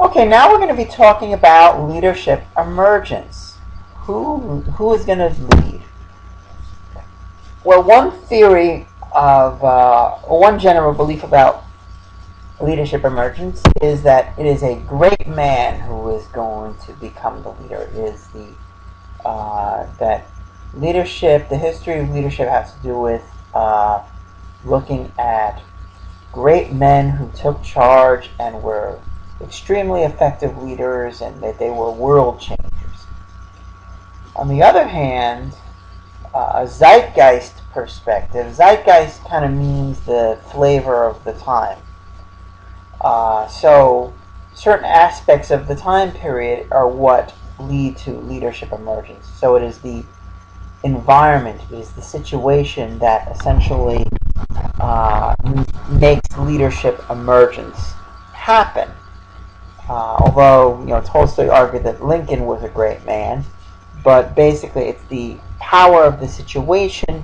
Okay, now we're going to be talking about leadership emergence. Who is going to lead? Well, one theory or one general belief about leadership emergence is that it is a great man who is going to become the leader. It is that leadership, the history of leadership, has to do with looking at great men who took charge and were extremely effective leaders, and that they were world changers. On the other hand, a zeitgeist perspective, zeitgeist kind of means the flavor of the time. So certain aspects of the time period are what lead to leadership emergence. So it is the environment, it is the situation that essentially makes leadership emergence happen. Although Tolstoy argued that Lincoln was a great man, but basically it's the power of the situation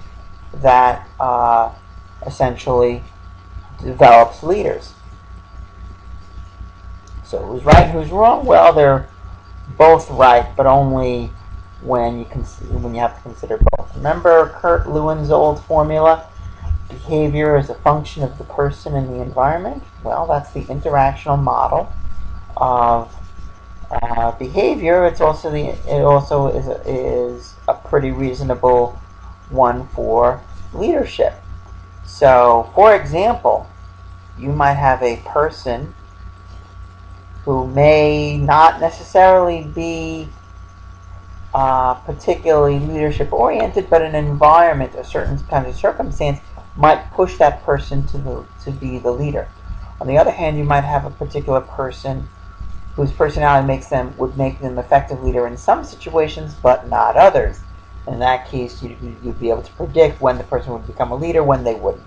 that essentially develops leaders. So who's right and who's wrong? Well, they're both right, but only when you have to consider both. Remember Kurt Lewin's old formula? Behavior is a function of the person and the environment. Well, that's the interactional model of behavior. It also is a pretty reasonable one for leadership. So, for example, you might have a person who may not necessarily be particularly leadership oriented, but an environment, a certain kind of circumstance, might push that person to be the leader. On the other hand, you might have a particular person whose personality would make them effective leader in some situations, but not others. In that case, you'd be able to predict when the person would become a leader, when they wouldn't.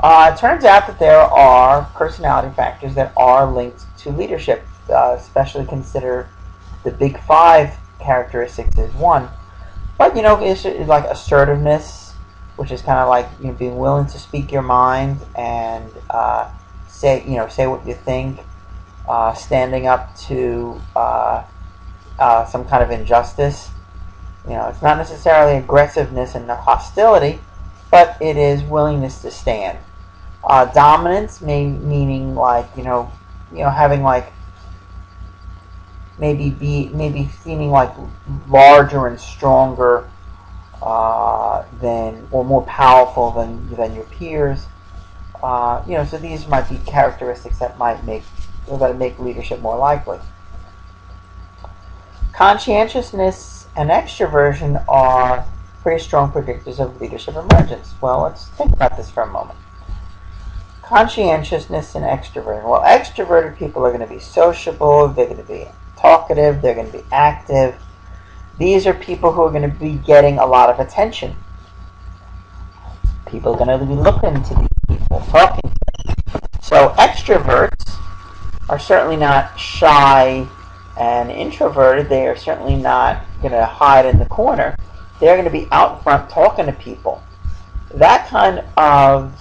It turns out that there are personality factors that are linked to leadership, especially consider the big five characteristics as one. But it's like assertiveness, which is kind of like being willing to speak your mind and say what you think, standing up to some kind of injustice. It's not necessarily aggressiveness and hostility, but it is willingness to stand. Dominance meaning like having like maybe seeming like larger and stronger than, or more powerful than your peers. So these might be characteristics that make leadership more likely. Conscientiousness and extroversion are pretty strong predictors of leadership emergence. Well, let's think about this for a moment. Conscientiousness and extroversion. Well, extroverted people are going to be sociable, they're going to be talkative, they're going to be active. These are people who are going to be getting a lot of attention. People are going to be looking to these people, talking to them. So extroverts are certainly not shy and introverted. They are certainly not going to hide in the corner. They're going to be out front talking to people. That kind of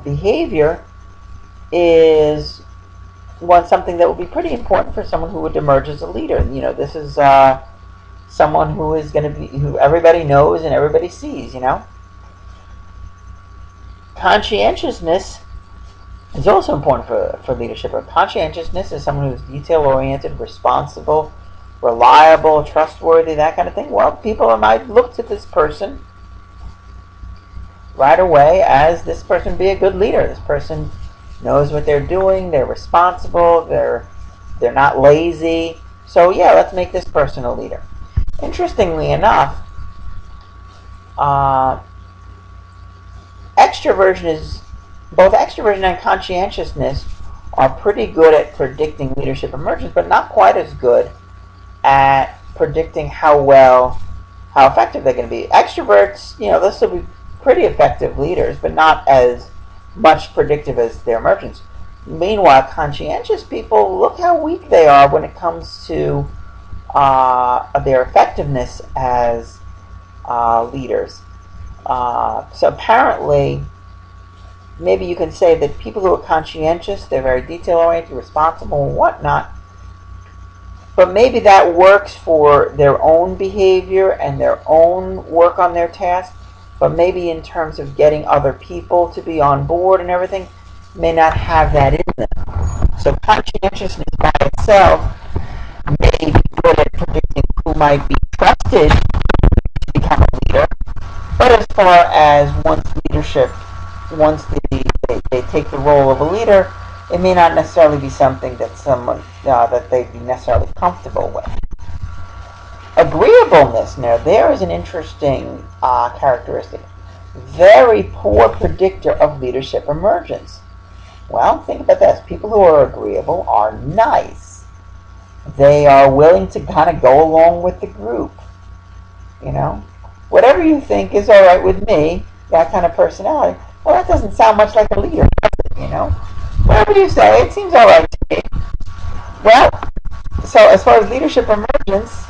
behavior is something that would be pretty important for someone who would emerge as a leader. This is someone who is going to be, who everybody knows and everybody sees. Conscientiousness is also important for leadership. Conscientiousness is someone who's detail-oriented, responsible, reliable, trustworthy, that kind of thing. Well, people might look to this person right away as this person be a good leader. This person knows what they're doing, they're responsible, they're not lazy. So yeah, let's make this person a leader. Interestingly enough, both extroversion and conscientiousness are pretty good at predicting leadership emergence, but not quite as good at predicting how effective they're going to be. Extroverts, they'll still be pretty effective leaders, but not as much predictive as their emergence. Meanwhile, conscientious people, look how weak they are when it comes to their effectiveness as leaders. So apparently, maybe you can say that people who are conscientious, they're very detail-oriented, responsible, and whatnot, but maybe that works for their own behavior and their own work on their task, but maybe in terms of getting other people to be on board and everything, may not have that in them. So conscientiousness by itself may be good at predicting who might be trusted to become a leader, but as far as once they take the role of a leader, it may not necessarily be something that that they'd be necessarily comfortable with. Agreeableness, now there is an interesting characteristic. Very poor predictor of leadership emergence. Well, think about this. People who are agreeable are nice. They are willing to kind of go along with the group. You know, whatever you think is all right with me, that kind of personality. Well, that doesn't sound much like a leader, does it? You know, whatever you say, it seems all right to me. Well, so as far as leadership emergence,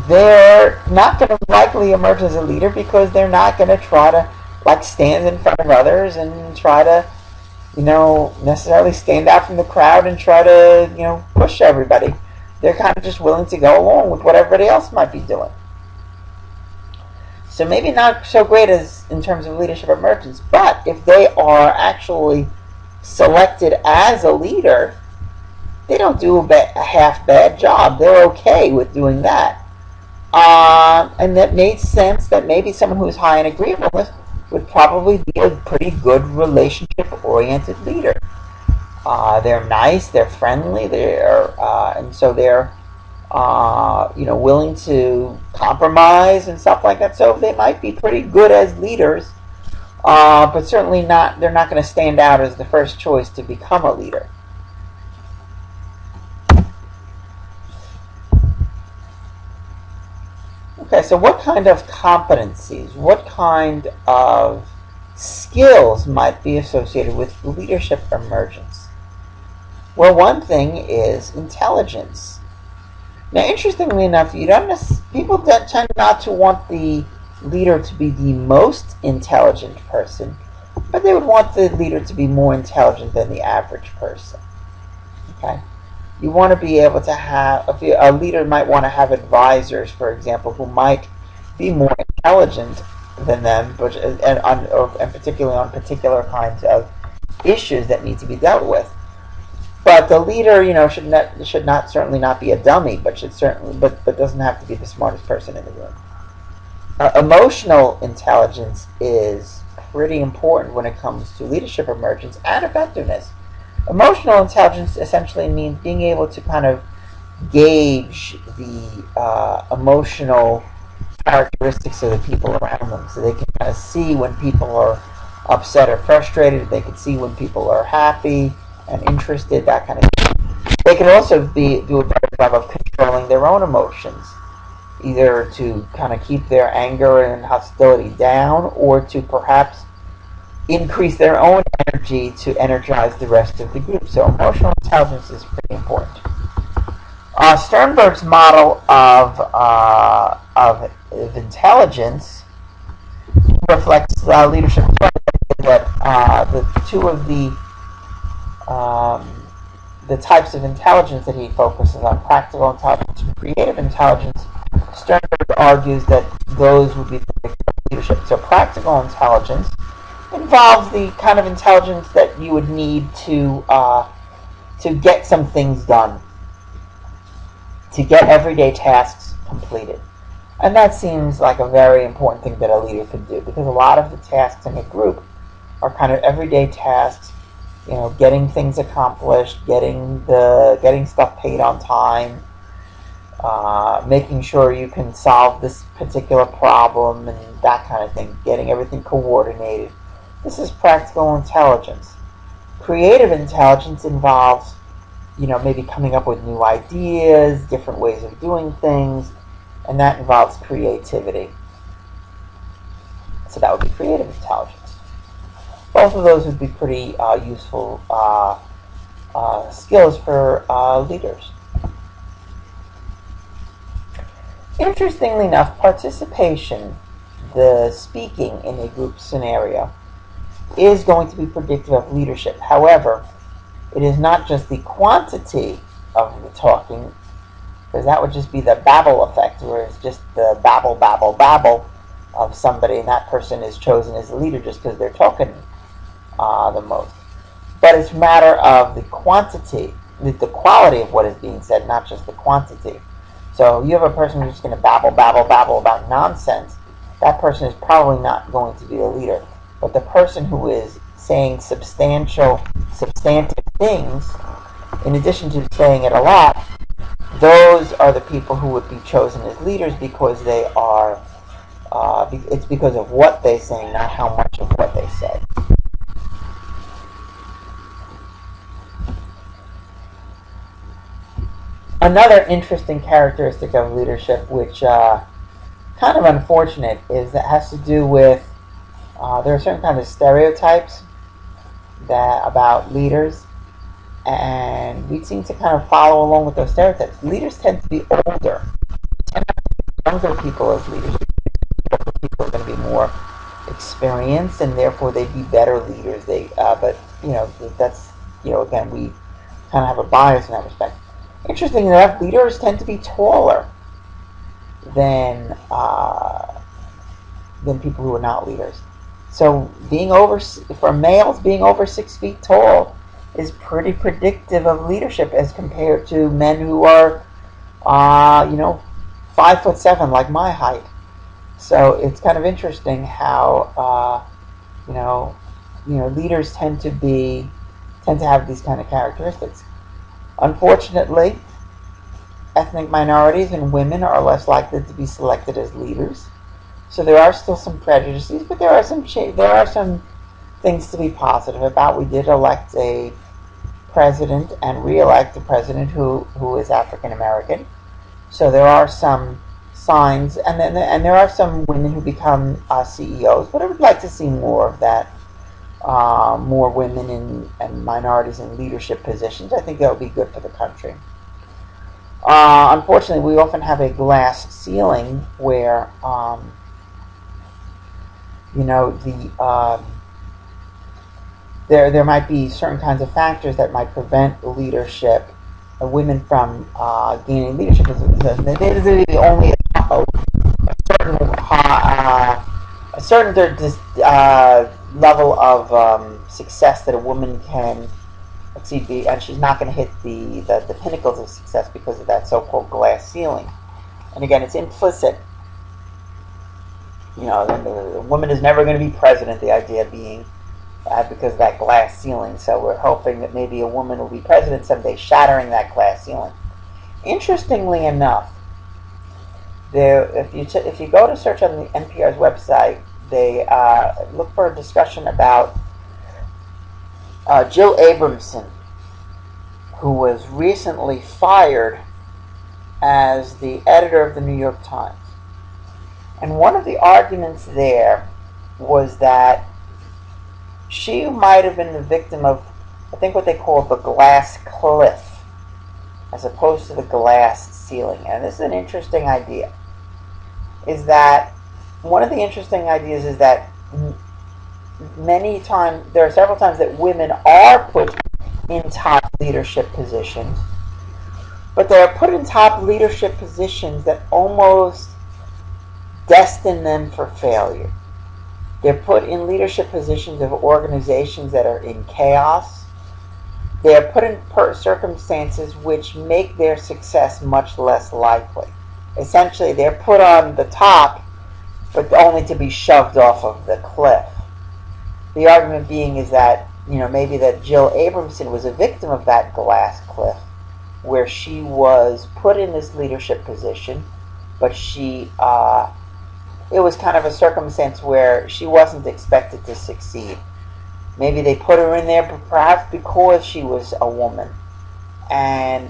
they're not going to likely emerge as a leader because they're not going to try to like stand in front of others and try to, you know, necessarily stand out from the crowd and try to, you know, push everybody. They're kind of just willing to go along with what everybody else might be doing. So maybe not so great as in terms of leadership emergence, but if they are actually selected as a leader, they don't do a half bad job. They're okay with doing that. And that made sense that maybe someone who's high in agreeableness would probably be a pretty good relationship-oriented leader. They're nice, they're friendly, and so they're willing to compromise and stuff like that. So they might be pretty good as leaders, but certainly not. They're not going to stand out as the first choice to become a leader. Okay, so what kind of competencies, what kind of skills might be associated with leadership emergence? Well, one thing is intelligence. Now, interestingly enough, people tend not to want the leader to be the most intelligent person, but they would want the leader to be more intelligent than the average person. Okay? You want to be able to have, a leader might want to have advisors, for example, who might be more intelligent than them, and particularly on particular kinds of issues that need to be dealt with. But the leader, should not certainly not be a dummy, but doesn't have to be the smartest person in the room. Emotional intelligence is pretty important when it comes to leadership emergence and effectiveness. Emotional intelligence essentially means being able to kind of gauge the emotional characteristics of the people around them, so they can kind of see when people are upset or frustrated. They can see when people are happy and interested, that kind of thing. They can also do a better job of controlling their own emotions, either to kind of keep their anger and hostility down, or to perhaps increase their own energy to energize the rest of the group. So emotional intelligence is pretty important. Sternberg's model of intelligence reflects leadership that the two of the types of intelligence that he focuses on, practical intelligence and creative intelligence, Sternberg argues that those would be predictive of leadership. So practical intelligence involves the kind of intelligence that you would need to get some things done, to get everyday tasks completed. And that seems like a very important thing that a leader could do, because a lot of the tasks in a group are kind of everyday tasks, getting things accomplished, getting stuff paid on time, making sure you can solve this particular problem and that kind of thing, getting everything coordinated. This is practical intelligence. Creative intelligence involves, maybe coming up with new ideas, different ways of doing things, and that involves creativity. So that would be creative intelligence. Both of those would be pretty useful skills for leaders. Interestingly enough, participation, the speaking in a group scenario, is going to be predictive of leadership. However, it is not just the quantity of the talking, because that would just be the babble effect, where it's just the babble, babble, babble of somebody, and that person is chosen as a leader just because they're talking the most. But it's a matter of the quantity, the quality of what is being said, not just the quantity. So you have a person who's just going to babble, babble, babble about nonsense. That person is probably not going to be a leader. But the person who is saying substantive things, in addition to saying it a lot, those are the people who would be chosen as leaders because they are, it's because of what they say, not how much of what they say. Another interesting characteristic of leadership, which kind of unfortunate, is that has to do with there are certain kinds of stereotypes that about leaders, and we seem to kind of follow along with those stereotypes. Leaders tend to be older, tend to have younger people as leaders. People are going to be more experienced, and therefore they'd be better leaders. But that's again, we kind of have a bias in that respect. Interesting enough, leaders tend to be taller than people who are not leaders. So for males, being over 6 feet tall is pretty predictive of leadership as compared to men who are 5'7", like my height. So it's kind of interesting how leaders tend to have these kind of characteristics. Unfortunately, ethnic minorities and women are less likely to be selected as leaders. So there are still some prejudices, but there are some things to be positive about. We did elect a president and re-elect a president who is African American. So there are some signs, and there are some women who become CEOs. But I would like to see more of that, more women and minorities in leadership positions. I think that would be good for the country. Unfortunately, we often have a glass ceiling where there might be certain kinds of factors that might prevent leadership, women from gaining leadership. There's only a certain level of success that a woman can achieve, and she's not going to hit the pinnacles of success because of that so-called glass ceiling. And again, it's implicit. The woman is never going to be president, the idea being because of that glass ceiling. So we're hoping that maybe a woman will be president someday, shattering that glass ceiling. Interestingly enough, if you go to search on the NPR's website, they look for a discussion about Jill Abramson, who was recently fired as the editor of the New York Times. And one of the arguments there was that she might have been the victim of, I think, what they call the glass cliff, as opposed to the glass ceiling. And this is an interesting idea. One of the interesting ideas is that there are several times that women are put in top leadership positions, but they are put in top leadership positions that almost destine them for failure. They're put in leadership positions of organizations that are in chaos. They are put in circumstances which make their success much less likely. Essentially, they're put on the top, but only to be shoved off of the cliff. The argument being is that, maybe that Jill Abramson was a victim of that glass cliff, where she was put in this leadership position, but it was kind of a circumstance where she wasn't expected to succeed. Maybe they put her in there perhaps because she was a woman.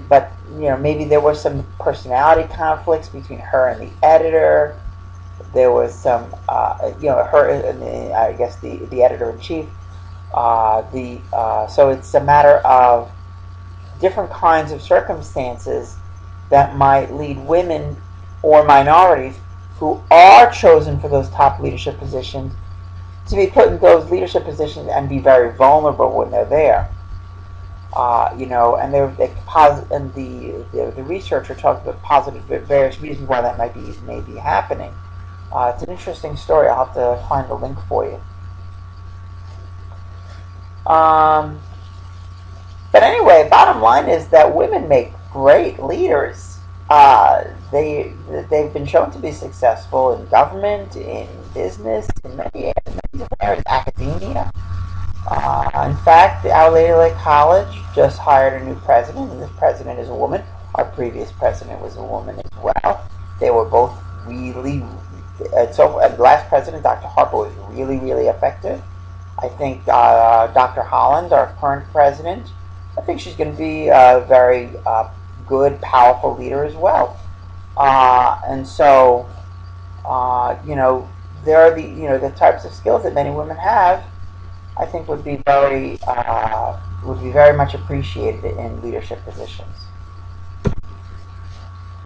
But maybe there were some personality conflicts between her and the editor. There was some, her and I guess the editor-in-chief. So it's a matter of different kinds of circumstances that might lead women or minorities who are chosen for those top leadership positions to be put in those leadership positions and be very vulnerable when they're there. And the researcher talks about positive various reasons why that may be happening. It's an interesting story. I'll have to find the link for you. Um, but anyway, bottom line is that women make great leaders. They've been shown to be successful in government, in business, in many different areas, academia. In fact, Our Lady Lake College just hired a new president, and this president is a woman. Our previous president was a woman as well. They were both really, the last president, Dr. Harper, was really, really effective. I think Dr. Holland, our current president, I think she's going to be a very good, powerful leader as well. And so, there are the types of skills that many women have. I think would be very much appreciated in leadership positions.